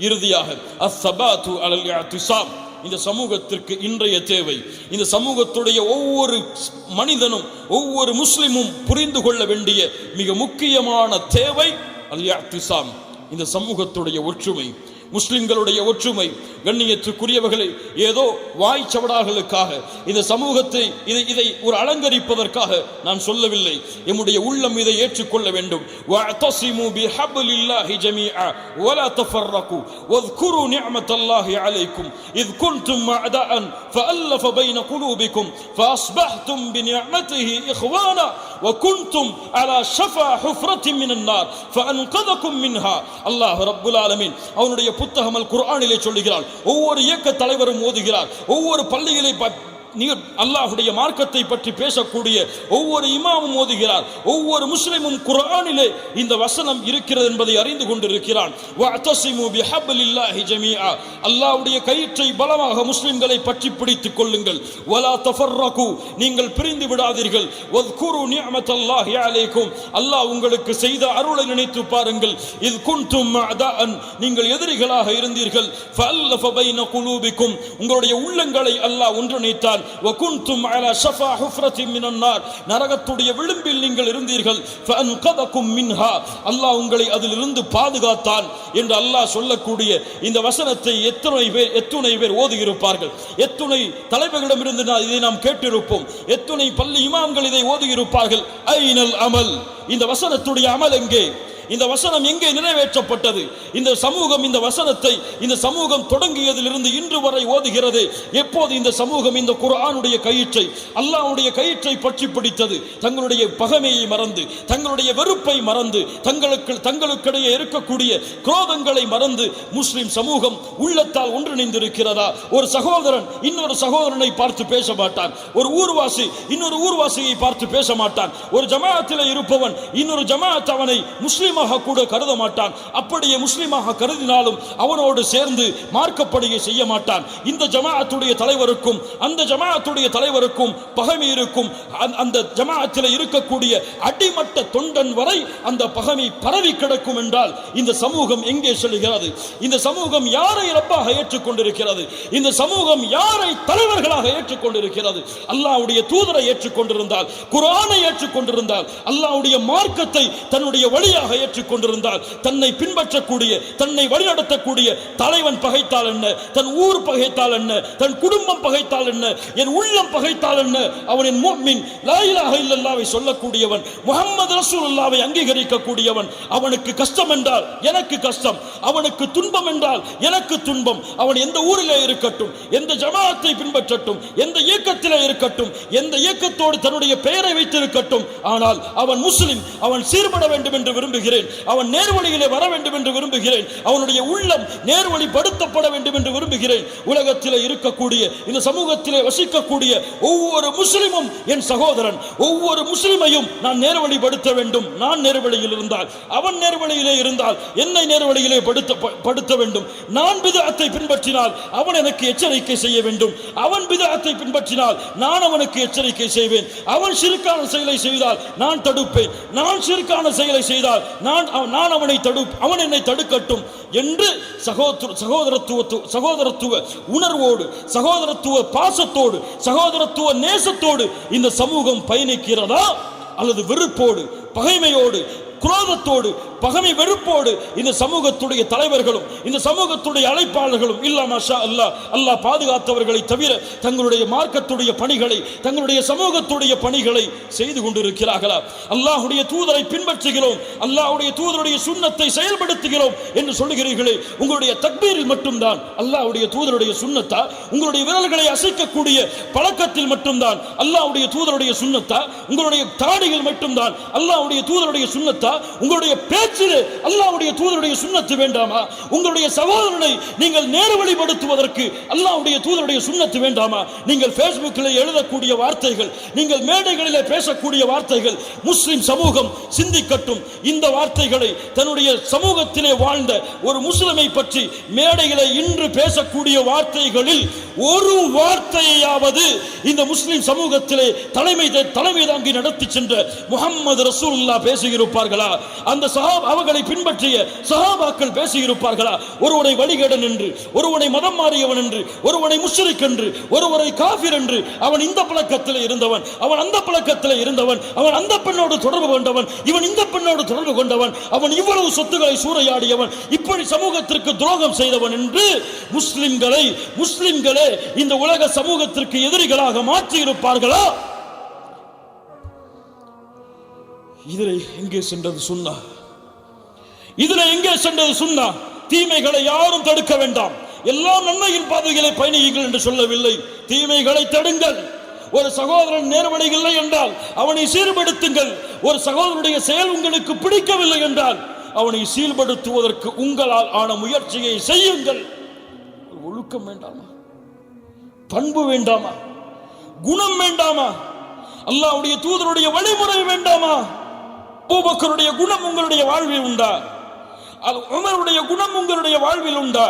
இறுதியாக அஸ்ஸபாத்து அலல் இஅ்திஸாம், இந்த சமூகத்திற்கு இன்றைய தேவை, இந்த சமூகத்துடைய ஒவ்வொரு மனிதனும் ஒவ்வொரு முஸ்லிமும் புரிந்து கொள்ள வேண்டிய மிக முக்கியமான தேவை அல் இஅ்திஸாம், இந்த சமூகத்துடைய ஒற்றுமை, முஸ்லிம்களுடைய ஒற்றுமை. கண்ணியத்துக்குரியவர்களே, ஏதோ வாய்ச்சவடார்களுக்காக இந்த சமூகத்தை இதை ஒரு அலங்கரிப்பதற்காக நான் சொல்லவில்லை. எம்முடைய உள்ளம் இதை ஏற்றுக்கொள்ள வேண்டும். வஅதஸிமு பிஹப்லில்லாஹி ஜமீஆ வலா தஃபர்ரகு வذ்குரு நிஅமத்தல்லாஹி அலைக்கும் இத் குன்தும் அஅதாஅன் ஃபஅல்லஃப பைன குலூபிக்கும் ஃபஅஸ்பஹ்தும் பிநிஅமதிஹி இኽவானா வகுன்தும் அலா ஷஃபா ஹுஃப்ரத்தின் மினன் நார் ஃபஅன்கதகும் மின்ஹா. அல்லாஹ் ரப்புல் ஆலமீன் அவனுடைய புத்தகம் அல் குர்ஆனிலே சொல்லுகிறார். ஒவ்வொரு இயக்க தலைவரும் ஓதுகிறார். ஒவ்வொரு பள்ளியிலே அல்லாஹ்வுடைய மார்க்கத்தை பற்றி பேசக்கூடிய ஒவ்வொரு இமாமும் ஓதுகிறார். ஒவ்வொரு முஸ்லிமும் குர்ஆனிலே இந்த வசனம் இருக்கிறது என்பதை அறிந்து கொண்டிருக்கிறான். வஅதஸிமு பிஹப்லில்லாஹி ஜமீஆ, அல்லாஹ்வுடைய கயிற்றை பலமாக முஸ்லிம்களை பற்றி பிடித்துக் கொள்ளுங்கள். வலா தஃபர்ரகு, நீங்கள் பிரிந்து விடாதீர்கள். வذ்குரு நிஅமத்தல்லாஹி அலைக்கும், அல்லாஹ் உங்களுக்கு செய்த அருளை நினைத்து பாருங்கள். இத் குன்தும் அஅதாஅன், நீங்கள் எதிரிகளாக இருந்தீர்கள். ஃபஅல்லஃப பைன குலூபிக்கும், உங்களுடைய உள்ளங்களை அல்லாஹ் ஒன்றிணைத்தான். வகுன்தும் அலா ஷஃபா ஹுஃப்ரத்தின் மினன் நார், நரகத்துடைய விளிம்பில் நீங்கள் இருந்தீர்கள். ஃபஅன்கதகும் மின்ஹா, அல்லாஹ் உங்களை அதிலிருந்து பாதுகாத்தான் என்று அல்லாஹ் சொல்லக்கூடிய இந்த வசனத்தை எத்துணை பேர் ஓதியிருப்பார்கள்? எத்துணை தலைவர்களிடமிருந்து இதை நாம் கேட்டிருப்போம். எத்துணை பள்ளி இமாம்கள் இதை ஓதியிருப்பார்கள். ஐனல் அமல், இந்த வசனத்துடைய அமல் எங்கே? இந்த வசனம் எங்கே நிறைவேற்றப்பட்டது? இந்த சமூகம் இந்த வசனத்தை இந்த சமூகம் தொடங்கியதிலிருந்து இன்று வரை ஓதுகிறது. எப்போது இந்த சமூகம் இந்த குர்ஆனுடைய கயிற்றை, அல்லாஹ்வுடைய கயிற்றை பற்றி பிடித்தது? தங்களுடைய பகைமையை மறந்து, தங்களுடைய வெறுப்பை மறந்து, தங்களுக்கிடையே இருக்கக்கூடிய குரோதங்களை மறந்து முஸ்லிம் சமூகம் உள்ளத்தால் ஒன்றிணைந்திருக்கிறதா? ஒரு சகோதரன் இன்னொரு சகோதரனை பார்த்து பேச மாட்டான். ஒரு ஊர்வாசி இன்னொரு ஊர்வாசியை பார்த்து பேச மாட்டான். ஒரு ஜமாஅத்தில் இருப்பவன் இன்னொரு ஜமாஅத் அவனை முஸ்லிம் கூட கருத மாட்டான். அப்படியே முஸ்லிமாக கருதினாலும் அவனோடு சேர்ந்து மார்க்கப்படியை செய்ய மாட்டான். இந்த ஜமாஅத்துடைய தலைவருக்கும் அந்த ஜமாஅத்துடைய தலைவருக்கும் பகைமை இருக்கும். அந்த ஜமாஅத்தில் இருக்கக்கூடிய அடிமட்ட தொண்டன் வரை அந்த பகைமை பரவி கிடக்கும் என்றால் இந்த சமூகம் எங்கே செல்கிறது? இந்த சமூகம் யாரை ரப்பாக ஏற்றுக்கொண்டிருக்கிறது? இந்த சமூகம் யாரை தலைவர்களாக ஏற்றுக்கொண்டிருக்கிறது? அல்லாஹ்வுடைய தூதரை ஏற்றுக்கொண்டிருந்தால், குர்ஆனை ஏற்றுக்கொண்டிருந்தால், அல்லாஹ்வுடைய மார்க்கத்தை தன்னுடைய வழியாக ஏற்றுக்கொண்டிருந்தால், தன்னை பின்பற்றக்கூடிய, தன்னை வழிநடத்தக்கூடிய தலைவன் பகைத்தால் என்ன, தன் ஊர் பகைத்தால் என்ன, தன் குடும்பம் பகைத்தால் என்ன, என் உள்ளம் பகைத்தால் என்ன, அவனின் முஃமின், லா இலாஹ இல்லல்லாஹ்வை சொல்லக்கூடியவன், முஹம்மது ரசூலுல்லாஹ்வை அங்கீகரிக்கக்கூடியவன். அவனுக்கு கஷ்டம் என்றால் எனக்கு கஷ்டம், அவனுக்கு துன்பம் என்றால் எனக்கு துன்பம். அவன் எந்த ஊரிலே இருக்கட்டும், எந்த ஜமாஅத்தை பின்பற்றட்டும், எந்த இயக்கத்திலே இருக்கட்டும், எந்த இயக்கத்தோடு தன்னுடைய பெயரை வைத்திருக்கட்டும், ஆனால் அவன் முஸ்லிம், அவன் சீர்பட வேண்டும் என்று விரும்புகிறேன். அவன் நேர்வழியிலே வர வேண்டும் என்று விரும்புகிறேன். அவனுடைய உள்ளம் நேர்வழிப்படுத்தப்பட வேண்டும் என்று விரும்புகிறேன். உலகத்திலே இருக்கக்கூடிய, இந்த சமூகத்திலே வசிக்கக்கூடிய ஒவ்வொரு முஸ்லிமும் என் சகோதரன். ஒவ்வொரு முஸ்லிமையும் நான் நேர்வழிப்படுத்த வேண்டும். நான் நேர்வழியில் இருந்தால், அவன் நேர்வழியிலே இருந்தால் என்னை நேர்வழியிலே படுத்த வேண்டும். நான் பிதஅத்தை பின்பற்றினால் அவன் எனக்கு எச்சரிக்கை செய்ய வேண்டும். அவன் பிதஅத்தை பின்பற்றினால் நான் அவனுக்கு எச்சரிக்கை செய்வேன். அவன் ஷிர்கான செயலை செய்தால் நான் தடுப்பேன். நான் ஷிர்கான செயலை செய்தால் நான் அவன் என்னை தடுக்கட்டும் என்று சகோதரத்துவ உணர்வோடு, சகோதரத்துவ பாசத்தோடு, சகோதரத்துவ நேசத்தோடு இந்த சமூகம் பயணிக்கிறதா? அல்லது வெறுப்போடு, பகைமையோடு, குரோதத்தோடு, பகைமை வெறுப்போடு இந்த சமூகத்துடைய தலைவர்களும் இந்த சமூகத்துடைய அழைப்பாளர்களும் இல்ல மாஷா அல்லாஹ், அல்லாஹ் பாதுகாத்தவர்களை தவிர தங்களுடைய மார்க்கத்துடைய பணிகளை, தங்களுடைய சமூகத்துடைய பணிகளை செய்து கொண்டிருக்கிறார்களா? அல்லாஹ்வுடைய தூதரை பின்பற்றுகிறோம், அல்லாஹ்வுடைய தூதருடைய சுன்னத்தை செயல்படுத்துகிறோம் என்று சொல்லுகிறீர்களே, உங்களுடைய தக்பீரில் மட்டும்தான் அல்லாஹ்வுடைய தூதருடைய சுன்னத்தா? உங்களுடைய விரல்களை அசைக்கக்கூடிய பழக்கத்தில் மட்டும்தான் அல்லாஹ்வுடைய தூதருடைய சுன்னத்தா? உங்களுடைய தாடியில் மட்டும்தான் அல்லாஹ்வுடைய தூதருடைய சுன்னத்தா? உங்களுடைய பேச்சிலே அல்லாஹ்வுடைய தூதருடைய சுன்னத்து வேண்டாமா? உங்களுடைய சகோதரனை நீங்கள் நேர்வழிப்படுத்துவதற்கு அல்லாஹ்வுடைய தூதருடைய சுன்னத்து வேண்டாமா? நீங்கள் ஃபேஸ்புக்கில் எழுதக்கூடிய வார்த்தைகள், நீங்கள் மேடைகளிலே பேசக்கூடிய வார்த்தைகள், முஸ்லிம் சமூகம் சிந்திக்கட்டும். இந்த வார்த்தைகளை தன்னுடைய சமூகத்திலே வாழ்ந்த ஒரு முஸ்லிமை பற்றி மேடைகளை இன்று பேசக்கூடிய வார்த்தைகளில் ஒரு வார்த்தையாவது இந்த முஸ்லிம் சமூகத்திலே தலைமை தாங்கி நடத்தி சென்ற முஹம்மது ரசூலுல்லாஹ் பேசியிருப்பார்களா? அந்த சஹாபா அவர்களை பின்பற்றிய சஹாபாக்கள் பேசியிருப்பார்களா? ஒருவனை வழிகேடன் என்று, ஒருவனை மதம் மாறியவன் என்று, ஒருவனை முஷ்ரிக் என்று, ஒருவரை காஃபிர் என்று, அவன் இந்த பழக்கத்தில் இருந்தவன், அவன் அந்த பழக்கத்தில் இருந்தவன், அவன் அந்த பெண்ணோடு தொடர்பு கொண்டவன், இவன் இந்த பெண்ணோடு தொடர்பு கொண்டவன், அவன் இவ்வளவு சொத்துக்களை சூறையாடியவன், இப்படி சமூகத்திற்கு துரோகம் செய்தவன் என்று முஸ்லிம்களே இந்த உலக சமூகத்திற்கு எதிரிகளாக மாற்றி இருப்பார்களா? இதிலே எங்கே சென்றது சுன்னா? இதிலே எங்கே சென்றது சுன்னா? தீமைகளை யாரும் தடுக்க வேண்டாம், எல்லாம் நன்மையின் பாதைகளை பயணியுங்கள் என்று சொல்லவில்லை. தீமைகளை தடுங்கள். ஒரு சகோதரன் நேர்வழி இல்லை என்றால் அவனை சீர்படுத்துங்கள். ஒரு சகோதரனுடைய செயல் உங்களுக்கு பிடிக்கவில்லை என்றால் அவனை சீர்படுத்துவதற்கு உங்களால் ஆன முயற்சியை செய்யுங்கள். ஒழுக்கம் வேண்டாமா? பண்பு வேண்டாமா? குணம் வேண்டாமா? அல்லாஹ்வுடைய தூதருடைய வழிமுறை வேண்டாமா? அபூபக்கருடைய குணம் உங்களுடைய வாழ்வில் உண்டா? உமருடைய குணம் உங்களுடைய வாழ்வில் உண்டா?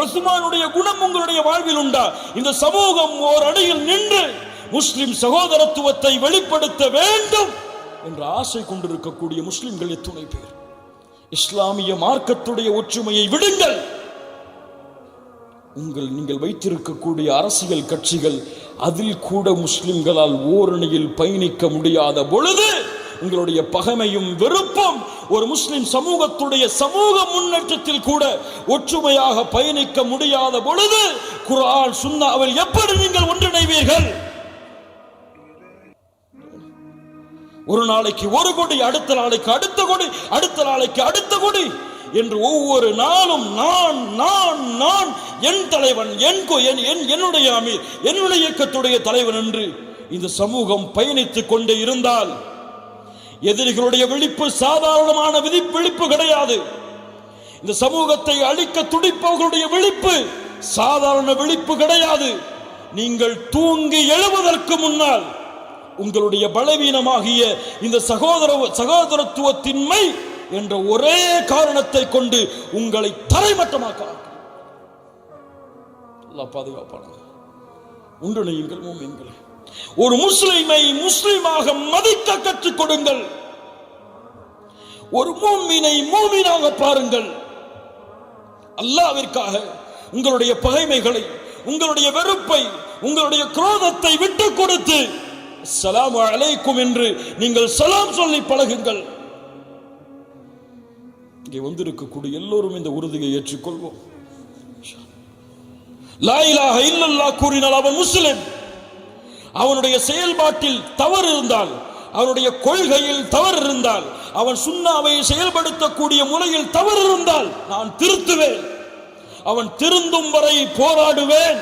உஸ்மானுடைய குணம் உங்களுடைய வாழ்வில் உண்டா? இந்த சமூகம் ஓர் அடியில் நின்று முஸ்லிம் சகோதரத்துவத்தை வெளிப்படுத்த வேண்டும் என்ற ஆசை கொண்டிருக்கக்கூடிய முஸ்லிம்கள் எத்துணை பேர். இஸ்லாமிய மார்க்கத்துடைய ஒற்றுமையை விடுங்கள். நீங்கள் வைத்திருக்கக்கூடிய அரசியல் கட்சிகள் அதில் கூட முஸ்லிம்களால் ஓரணியில் பயணிக்க முடியாத பொழுது, உங்களுடைய பகைமையும் வெறுப்பும் ஒரு முஸ்லிம் சமூகத்துடைய சமூக முன்னேற்றத்தில் கூட ஒற்றுமையாக பயணிக்க முடியாத பொழுது, குர்ஆன் சுன்னாவில் எப்படி நீங்கள் ஒன்றிணைவீர்கள்? ஒரு நாளைக்கு ஒரு கொடி, அடுத்த நாளைக்கு அடுத்த கொடி, அடுத்த நாளைக்கு அடுத்த கொடி என்று ஒவ்வொரு நாளும் நான் நான் நான் என் தலைவன், என்னுடைய அமீர், என்னுடைய இயக்கத்துடைய தலைவன் என்று இந்த சமூகம் பயணித்துக் கொண்டே இருந்தால் எதிரிகளுடைய விழிப்பு சாதாரணமான விழிப்பு கிடையாது. இந்த சமூகத்தை அழிக்க துடிப்பவர்களுடைய விழிப்பு சாதாரண விழிப்பு கிடையாது. நீங்கள் தூங்கி எழுவதற்கு முன்னால் உங்களுடைய பலவீனமாகிய இந்த சகோதரத்துவத்தின்மை என்ற ஒரே காரணத்தை கொண்டு உங்களை தரைமட்டமாக்க அல்லாஹ் பாதுகாப்பானாக. ஒன்றிணையுங்கள் மூமின்களே. ஒரு முஸ்லிமை முஸ்லிமாக மதிக்க கற்றுக் கொடுங்கள். ஒரு மூமினை மூமினாக பாருங்கள். அல்லாஹ்விற்காக உங்களுடைய பகைமைகளை, உங்களுடைய வெறுப்பை, உங்களுடைய குரோதத்தை விட்டுக் கொடுத்து அஸ்ஸலாமு அலைக்கும் என்று நீங்கள் சலாம் சொல்லி பழகுங்கள். இங்கே வந்திருக்கக்கூடிய எல்லோரும் இந்த உறுதியை ஏற்றுக்கொள்வோம். லா இலாஹ இல்லல்லாஹ் கூறினால் அவன் முஸ்லிம். அவனுடைய செயல்பாட்டில் தவறு இருந்தால், அவனுடைய கொள்கையில் தவறு இருந்தால், அவன் சுன்னாவை செயல்படுத்தக்கூடிய முறையில் தவறு இருந்தால் நான் திருத்துவேன். அவன் திருந்தும் வரை போராடுவேன்.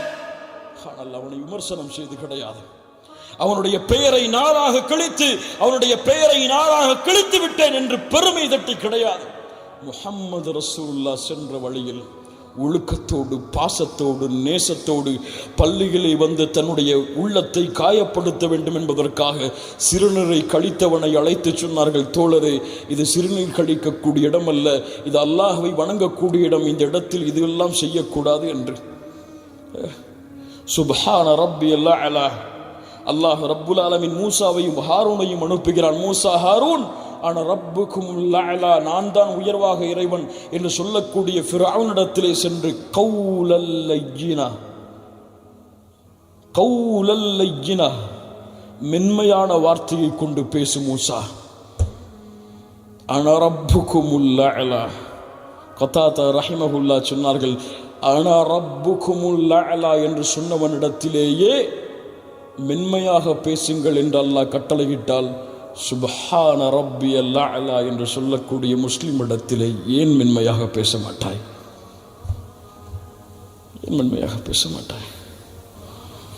ஆனால் அவனை விமர்சனம் செய்து கிடையாது. அவனுடைய பெயரை நாளாக கிழித்து விட்டேன் என்று பெருமை தட்டி கிடையாது. முஹம்மது ரசூலுல்லாஹ் சென்ற வழியில் ஒழுக்கத்தோடு, பாசத்தோடு, நேசத்தோடு பள்ளிகளை வந்து தன்னுடைய உள்ளத்தை காயப்படுத்த வேண்டும் என்பதற்காக சிறுநீரை கழித்தவனை அழைத்து சொன்னார்கள், தோழரே, இது சிறுநீர் கழிக்கக்கூடிய இடம் அல்ல, இது அல்லாஹ்வை வணங்கக்கூடிய இடம், இந்த இடத்தில் இதெல்லாம் செய்யக்கூடாது என்று. சுப்ஹான ரப்பியல் அலா. அல்லாஹ் ரப்புல் ஆலமீன் மூசாவையும் ஹாரூனையும் அனுப்புகிறான். மூசா, ஹாரூன், ஆனா ரப்புக்குமுல் அலா, நான் தான் உயர்வாக இறைவன் என்று சொல்லக்கூடிய ஃபிரௌனிடத்திலே சென்று கௌலல் லய்யினா, மென்மையான வார்த்தையை கொண்டு பேசு மூசா. அன ரப்புக்குமுல் அலா. கதாதா ரஹிமஹுல்லாஹ் சொன்னார்கள், அன ரப்புக்குமுல் அலா என்று சொன்னவனிடத்திலேயே மென்மையாக பேசுங்கள் என்று அல்லாஹ் கட்டளையிட்டால், சுப்ஹான ரப்பியல் அலா என்று சொல்லக்கூடிய முஸ்லிம் இடத்திலே ஏன் மென்மையாக பேச மாட்டாய்? ஏன் மென்மையாக பேச மாட்டாய்?